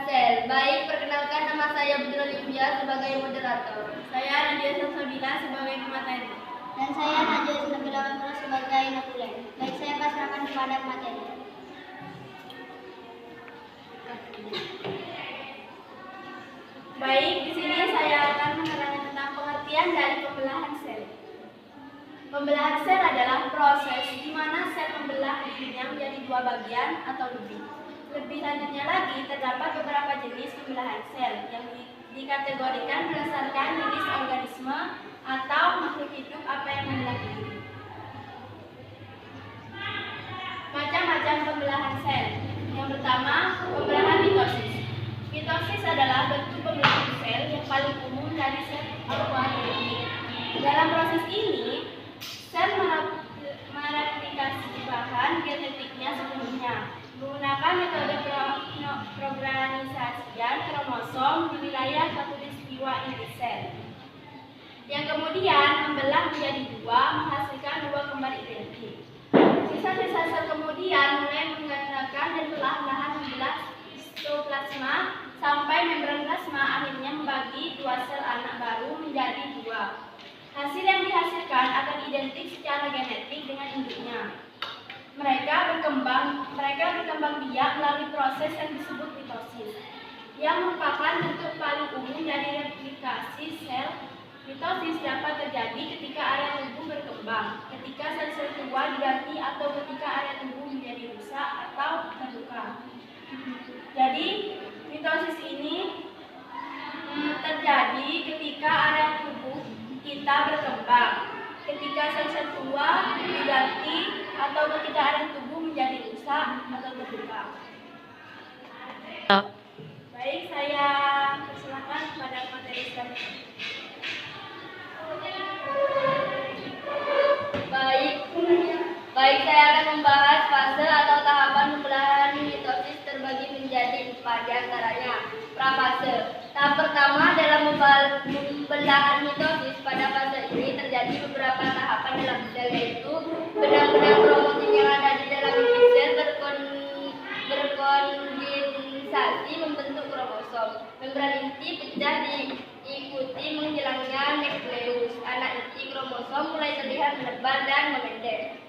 sel. Baik, perkenalkan nama saya Budra Livia sebagai moderator. Saya Nadia Salsabila sebagai pemateri. Dan saya Najwa Sinabila Mantura sebagai notulen. Baik, saya pasrahkan kepada materi. Baik, di sini saya akan menerangkan tentang pengertian dari pembelahan sel. Pembelahan sel adalah proses di mana sel membelah dirinya menjadi dua bagian atau lebih. Lebih lanjutnya lagi, terdapat beberapa jenis pembelahan sel yang dikategorikan berdasarkan jenis organisme atau makhluk hidup apa yang membelah diri. Macam-macam pembelahan sel. Yang pertama, pembelahan mitosis. Mitosis adalah bentuk pembelahan sel yang paling umum dari sel eukariotik. Dalam proses ini, sel mereplikasi bahan genetiknya sebelumnya menggunakan metode programisasian kromosom di wilayah khatulistiwa inti sel, yang kemudian membelah menjadi dua, menghasilkan dua kembar identik. Sisa-sisa sel kemudian mulai menggerakkan dan perlahan-lahan membelah histoplasma sampai membran plasma akhirnya membagi dua sel anak baru menjadi dua. Hasil yang dihasilkan akan identik secara genetik dengan induknya. Mereka berkembang biak melalui proses yang disebut mitosis, yang merupakan bentuk paling umum dari replikasi sel. Mitosis dapat terjadi ketika area tubuh berkembang, ketika sel-sel tua diganti, atau ketika area tubuh menjadi rusak atau terluka. Jadi, mitosis ini terjadi ketika area tubuh kita berkembang, ketika sel-sel tua diganti, atau ketika area tubuh menjadi rusak atau terluka. Baik, saya persilakan kepada materi selanjutnya. Baik, saya akan membahas fase atau tahapan pembelahan mitosis terbagi menjadi 4 diantaranya. Prafase. Tahap pertama dalam pembelahan mitosis. Pada fase ini terjadi beberapa tahapan dalam sel, yaitu benang-benang kromosom yang ada di dalam inti sel berkondensasi membentuk kromosom. Membran inti pecah diikuti menghilangnya nukleus. Anak inti kromosom mulai terlihat melebar dan memendek.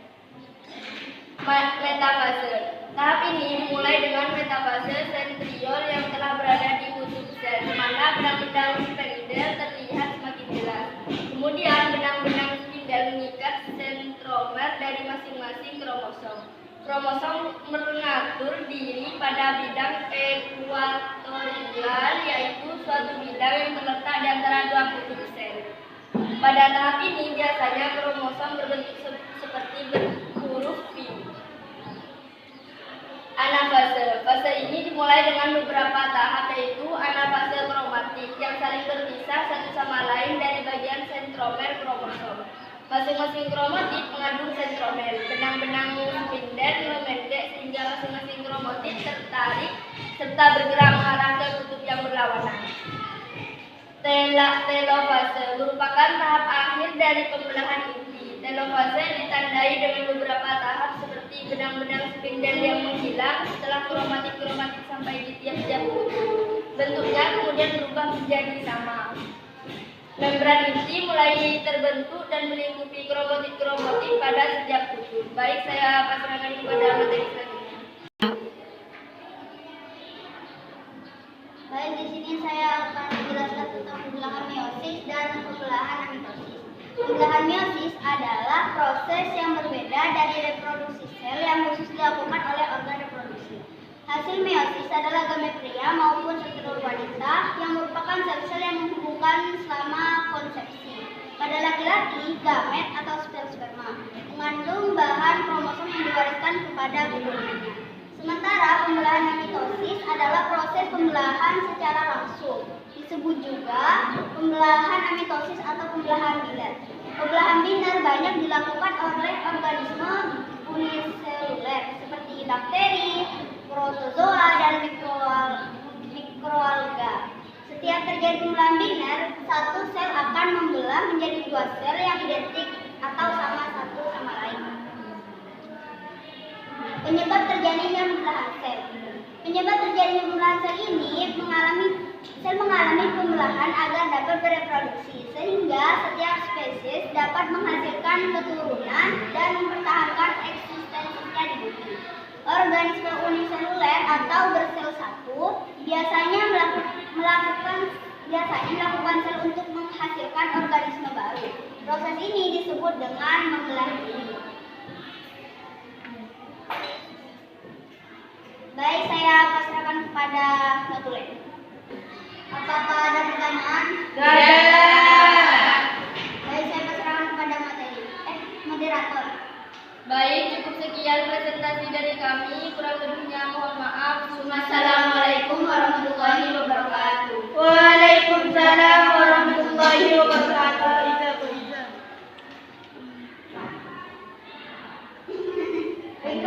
Metafase. Tahap ini dimulai dengan metafase sentriol yang telah berada di kutub sel, di mana benang-benang spindel terlihat semakin jelas. Kemudian benang-benang spindel mengikat sentromer dari masing-masing kromosom. Kromosom mengatur diri pada bidang ekuatorial, yaitu suatu bidang yang terletak di antara dua kutub sel. Pada tahap ini biasanya kromosom berbentuk seperti huruf V. Anafase. Fase ini dimulai dengan beberapa tahap, yaitu anafase kromatik yang saling berpisah satu sama lain dari bagian sentromer kromosom. Masing-masing kromatik mengandung sentromer. Benang-benang spindel memendek sehingga masing-masing kromatik tertarik serta bergerak mengarah ke kutub yang berlawanan. Telofase merupakan tahap akhir dari pembelahan inti. Telofase ditandai dengan beberapa tahap seperti benang-benang spindel yang menghilang setelah kromatik-kromatik sampai di tiap-tiap kutub. Bentuknya kemudian berubah menjadi sama. Membran inti mulai terbentuk dan melingkupi kromatik-kromatik pada setiap kutub. Baik, saya pasrahkan kepada materi selanjutnya. Baik, di sini saya akan menjelaskan tentang pembelahan meiosis dan pembelahan mitosis. Pembelahan meiosis adalah proses yang berbeda dari reproduksi sel yang khusus dilakukan oleh organ reproduksi. Hasil meiosis adalah gamet pria maupun sentrol wanita yang merupakan sel-sel yang menghubungkan selama konsepsi. Pada laki-laki, gamet atau sperma mengandung bahan kromosom yang diwariskan kepada keturunannya. Sementara pembelahan mitosis adalah proses pembelahan secara langsung. Disebut juga pembelahan amitosis atau pembelahan binar. Pembelahan binar banyak dilakukan oleh organisme uniseluler seperti bakteri, protozoa, dan mikroalga. Setiap terjadi pembelahan binar, satu sel akan membelah menjadi dua sel yang identik atau sama satu sama lain. Penyebab terjadinya pembelahan sel. Penyebab terjadinya pembelahan sel ini keturunan dan mempertahankan eksistensinya di bumi. Organisme uniseluler atau bersel satu biasanya melakukan sel untuk menghasilkan organisme baru. Proses ini disebut dengan membelah diri. Baik, saya pasrahkan kepada Notulen. Apakah ada pertanyaan? Baik, saya pasrahkan kepada moderator. Baik, cukup sekian presentasi dari kami. Kurang lebihnya mohon maaf. Wassalamualaikum.